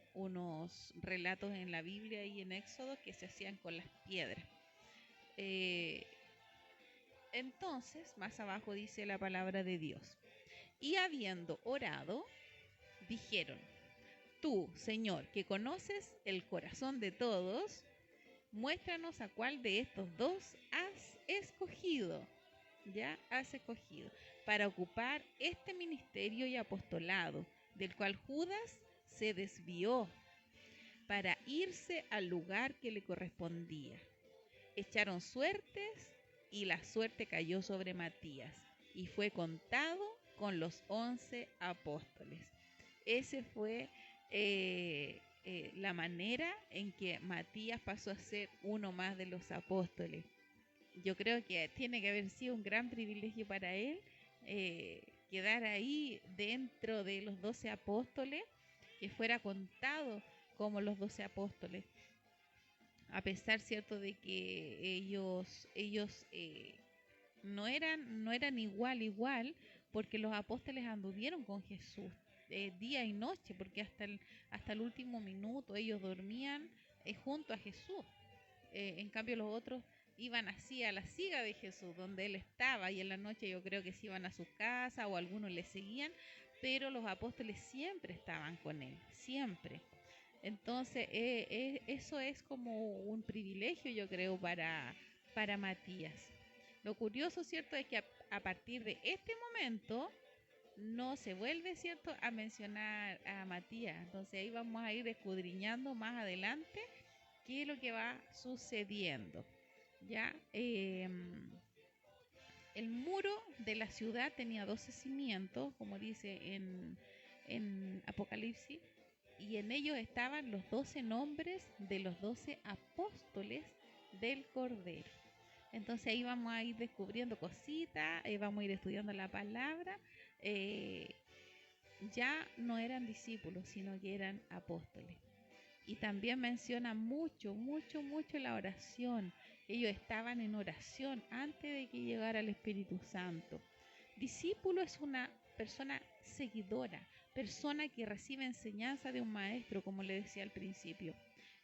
unos relatos en la Biblia y en Éxodo que se hacían con las piedras. Eh, entonces, más abajo dice la palabra de Dios. Y habiendo orado, dijeron: Tú, Señor, que conoces el corazón de todos, muéstranos a cuál de estos dos has escogido, ya has escogido, para ocupar este ministerio y apostolado, del cual Judas se desvió para irse al lugar que le correspondía. Echaron suertes y la suerte cayó sobre Matías y fue contado con los 11 apóstoles. Ese fue la manera en que Matías pasó a ser uno más de los apóstoles. Yo creo que tiene que haber sido un gran privilegio para él quedar ahí dentro de los 12 apóstoles, que fuera contado como los 12 apóstoles, a pesar, cierto, de que ellos no eran igual, porque los apóstoles anduvieron con Jesús día y noche, porque hasta el último minuto ellos dormían junto a Jesús. En cambio los otros iban así a la siga de Jesús, donde Él estaba, y en la noche yo creo que se iban a su casa o algunos le seguían, pero los apóstoles siempre estaban con Él, siempre. Entonces, eso es como un privilegio, yo creo, para Matías. Lo curioso, ¿cierto?, es que a partir de este momento no se vuelve, ¿cierto?, a mencionar a Matías. Entonces ahí vamos a ir escudriñando más adelante qué es lo que va sucediendo. ¿Ya? El muro de la ciudad tenía 12 cimientos, como dice en Apocalipsis, y en ellos estaban los 12 nombres de los 12 apóstoles del Cordero. Entonces ahí vamos a ir descubriendo cositas, vamos a ir estudiando la palabra. Ya no eran discípulos, sino que eran apóstoles. Y también menciona mucho la oración. Ellos estaban en oración antes de que llegara el Espíritu Santo. Discípulo es una persona seguidora, persona que recibe enseñanza de un maestro, como le decía al principio.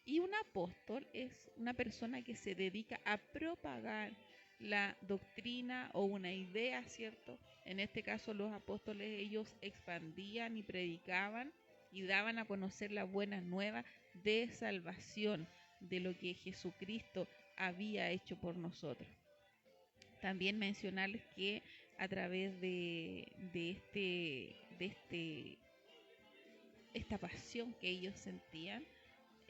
Y un apóstol es una persona que se dedica a propagar la doctrina o una idea, ¿cierto? En este caso los apóstoles, ellos expandían y predicaban y daban a conocer la buena nueva de salvación, de lo que Jesucristo había hecho por nosotros. También mencionarles que a través de esta pasión que ellos sentían,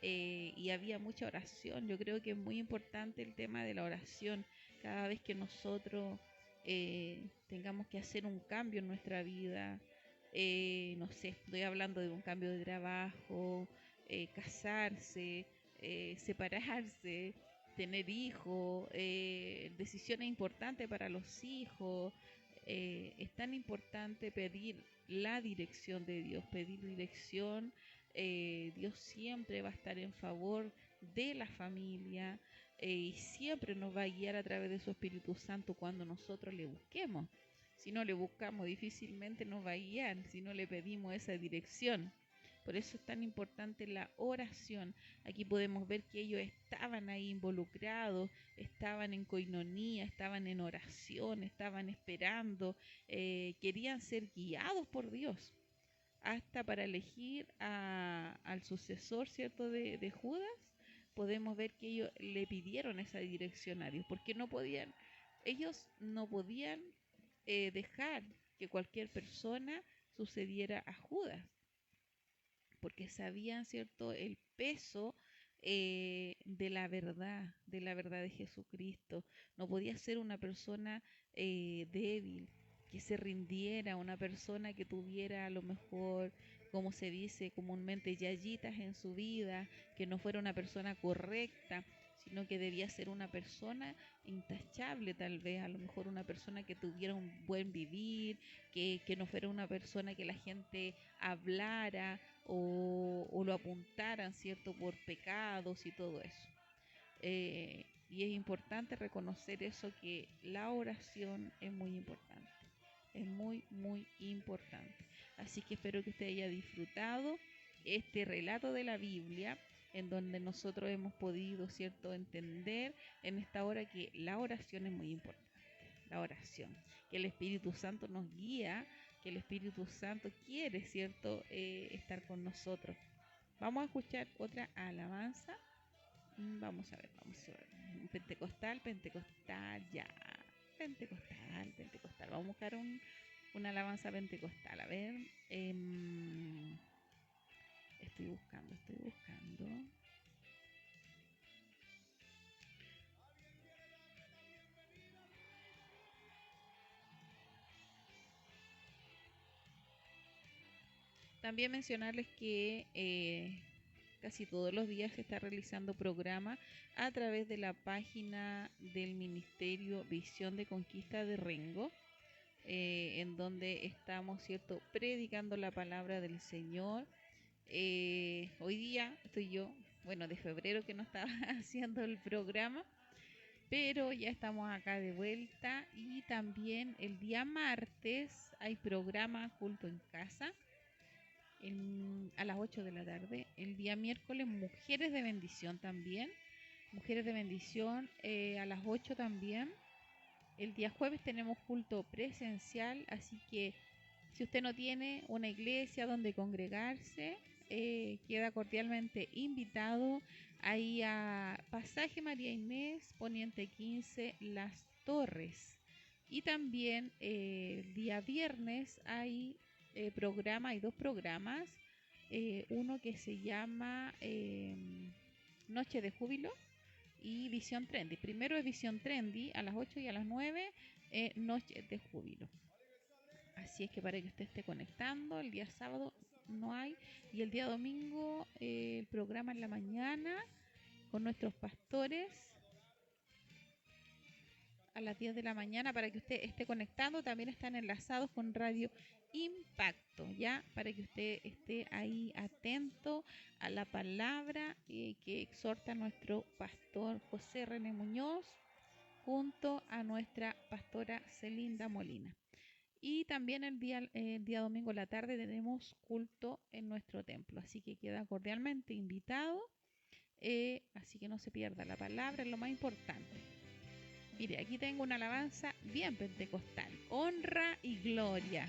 y había mucha oración. Yo creo que es muy importante el tema de la oración. Cada vez que nosotros tengamos que hacer un cambio en nuestra vida, no sé, estoy hablando de un cambio de trabajo, casarse, separarse, tener hijos, decisiones importantes para los hijos. Es tan importante pedir la dirección de Dios, pedir dirección. Dios siempre va a estar en favor de la familia, y siempre nos va a guiar a través de su Espíritu Santo cuando nosotros le busquemos. Si no le buscamos, difícilmente nos va a guiar, si no le pedimos esa dirección. Por eso es tan importante la oración. Aquí podemos ver que ellos estaban ahí involucrados, estaban en coinonía, estaban en oración, estaban esperando, querían ser guiados por Dios. Hasta para elegir al sucesor, ¿cierto?, de Judas, podemos ver que ellos le pidieron esa dirección a Dios, porque ellos no podían dejar que cualquier persona sucediera a Judas, porque sabían, ¿cierto?, el peso de la verdad de Jesucristo. No podía ser una persona débil, que se rindiera, una persona que tuviera a lo mejor, como se dice comúnmente, yayitas en su vida, que no fuera una persona correcta, sino que debía ser una persona intachable, tal vez, a lo mejor una persona que tuviera un buen vivir, que no fuera una persona que la gente hablara o lo apuntaran, ¿cierto?, por pecados y todo eso. Y es importante reconocer eso, que la oración es muy importante. Es muy, muy importante. Así que espero que usted haya disfrutado este relato de la Biblia, en donde nosotros hemos podido, ¿cierto?, entender en esta hora que la oración es muy importante. La oración, que el Espíritu Santo nos guía, que el Espíritu Santo quiere, ¿cierto?, estar con nosotros. Vamos a escuchar otra alabanza. Vamos a ver. Pentecostal, ya. Pentecostal. Vamos a buscar una alabanza pentecostal. A ver. Estoy buscando. También mencionarles que casi todos los días se está realizando programa a través de la página del Ministerio Visión de Conquista de Rengo, en donde estamos, ¿cierto?, predicando la palabra del Señor. Hoy día estoy yo, de febrero que no estaba haciendo el programa, pero ya estamos acá de vuelta. Y también el día martes hay programa Culto en Casa a las 8 de la tarde. El día miércoles Mujeres de Bendición también. Mujeres de Bendición a las 8 también. El día jueves tenemos culto presencial, así que si usted no tiene una iglesia donde congregarse, queda cordialmente invitado ahí a Pasaje María Inés, Poniente 15, Las Torres. Y también el día viernes hay hay dos programas, uno que se llama Noche de Júbilo y Visión Trendy. Primero es Visión Trendy a las 8 y a las 9, Noche de Júbilo. Así es que para que usted esté conectando, el día sábado no hay, y el día domingo el programa en la mañana con nuestros pastores a las 10 de la mañana, para que usted esté conectando. También están enlazados con Radio Impacto, ya, para que usted esté ahí atento a la palabra que exhorta nuestro pastor José René Muñoz junto a nuestra pastora Celinda Molina. Y también el día domingo a la tarde tenemos culto en nuestro templo, así que queda cordialmente invitado, así que no se pierda la palabra, es lo más importante. Mire, aquí tengo una alabanza bien pentecostal, honra y gloria.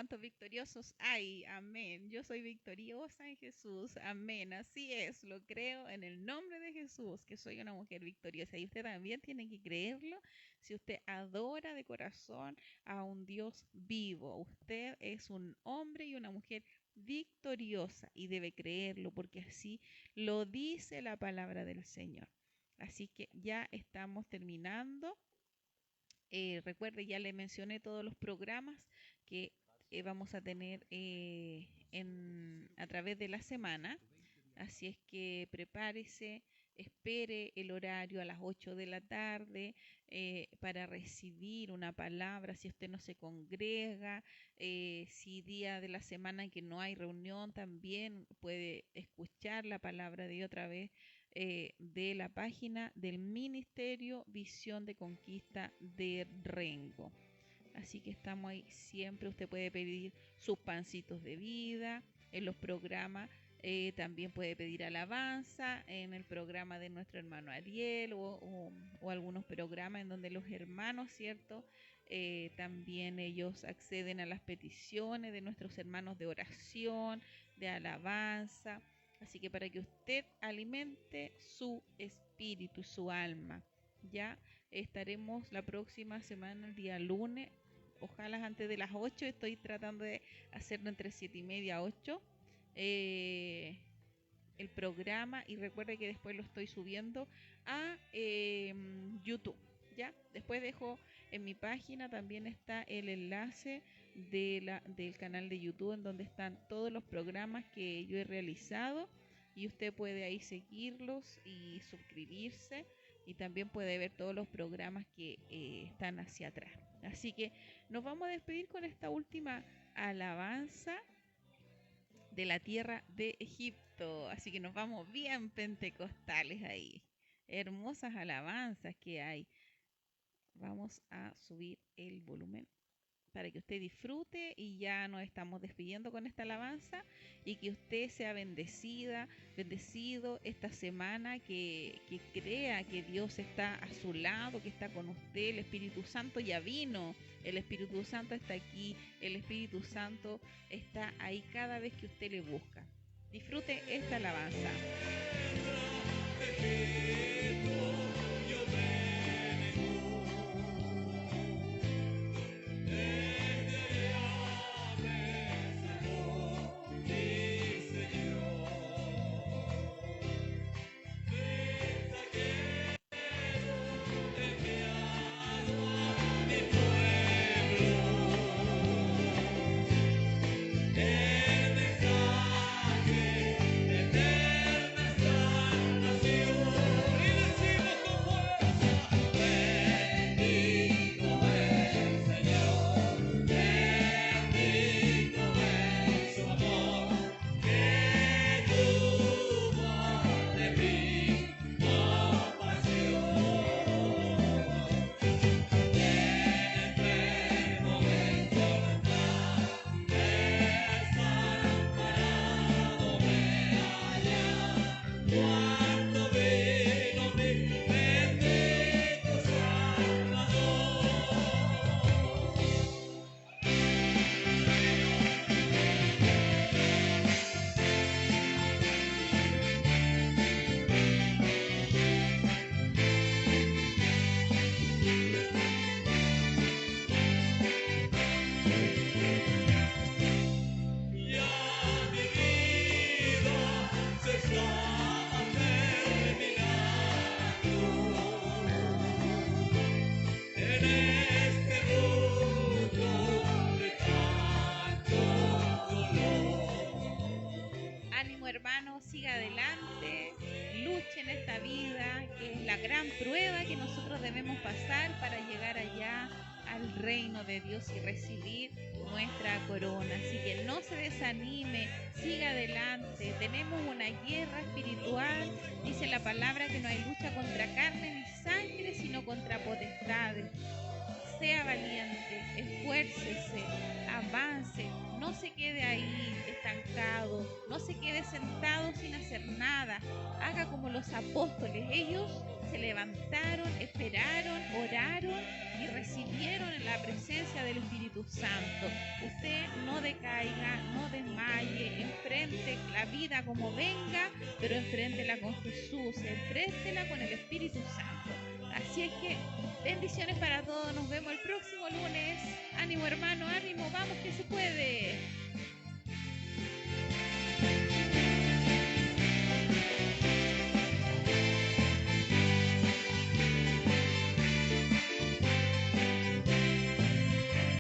¿Cuántos victoriosos hay? Amén. Yo soy victoriosa en Jesús. Amén. Así es, lo creo en el nombre de Jesús, que soy una mujer victoriosa. Y usted también tiene que creerlo si usted adora de corazón a un Dios vivo. Usted es un hombre y una mujer victoriosa y debe creerlo porque así lo dice la palabra del Señor. Así que ya estamos terminando. Recuerde, ya le mencioné todos los programas que vamos a tener a través de la semana. Así es que prepárese, espere el horario a las 8 de la tarde para recibir una palabra. Si usted no se congrega, si día de la semana en que no hay reunión, también puede escuchar la palabra de otra vez de la página del Ministerio Visión de Conquista de Rengo. Así que estamos ahí siempre. Usted puede pedir sus pancitos de vida en los programas. También puede pedir alabanza en el programa de nuestro hermano Ariel o algunos programas en donde los hermanos, ¿cierto? También ellos acceden a las peticiones de nuestros hermanos de oración, de alabanza. Así que para que usted alimente su espíritu, su alma, ya estaremos la próxima semana, el día lunes, ojalá antes de las 8, estoy tratando de hacerlo entre 7:30 a 8, el programa, y recuerde que después lo estoy subiendo a YouTube, ya, después dejo en mi página, también está el enlace del canal de YouTube en donde están todos los programas que yo he realizado y usted puede ahí seguirlos y suscribirse y también puede ver todos los programas que están hacia atrás. Así que nos vamos a despedir con esta última alabanza de la tierra de Egipto. Así que nos vamos bien pentecostales ahí. Hermosas alabanzas que hay. Vamos a subir el volumen para que usted disfrute y ya nos estamos despidiendo con esta alabanza y que usted sea bendecido esta semana, que crea que Dios está a su lado, que está con usted. El Espíritu Santo ya vino, el Espíritu Santo está aquí, el Espíritu Santo está ahí cada vez que usted le busca. Disfrute esta alabanza. Hermanos, siga adelante, luche en esta vida, que es la gran prueba que nosotros debemos pasar para llegar allá al reino de Dios y recibir nuestra corona. Así que no se desanime, siga adelante. Tenemos una guerra espiritual, dice la palabra que no hay lucha contra carne ni sangre, sino contra potestades. Sea valiente, esfuércese, avance, no se quede ahí estancado, no se quede sentado sin hacer nada. Haga como los apóstoles. Ellos se levantaron, esperaron, oraron y recibieron la presencia del Espíritu Santo. Usted no decaiga, no desmaye, enfrente la vida como venga, pero enfréntela con Jesús, enfréntela con el Espíritu Santo. Así es que bendiciones para todos, nos vemos el próximo lunes. Ánimo hermano, ánimo, vamos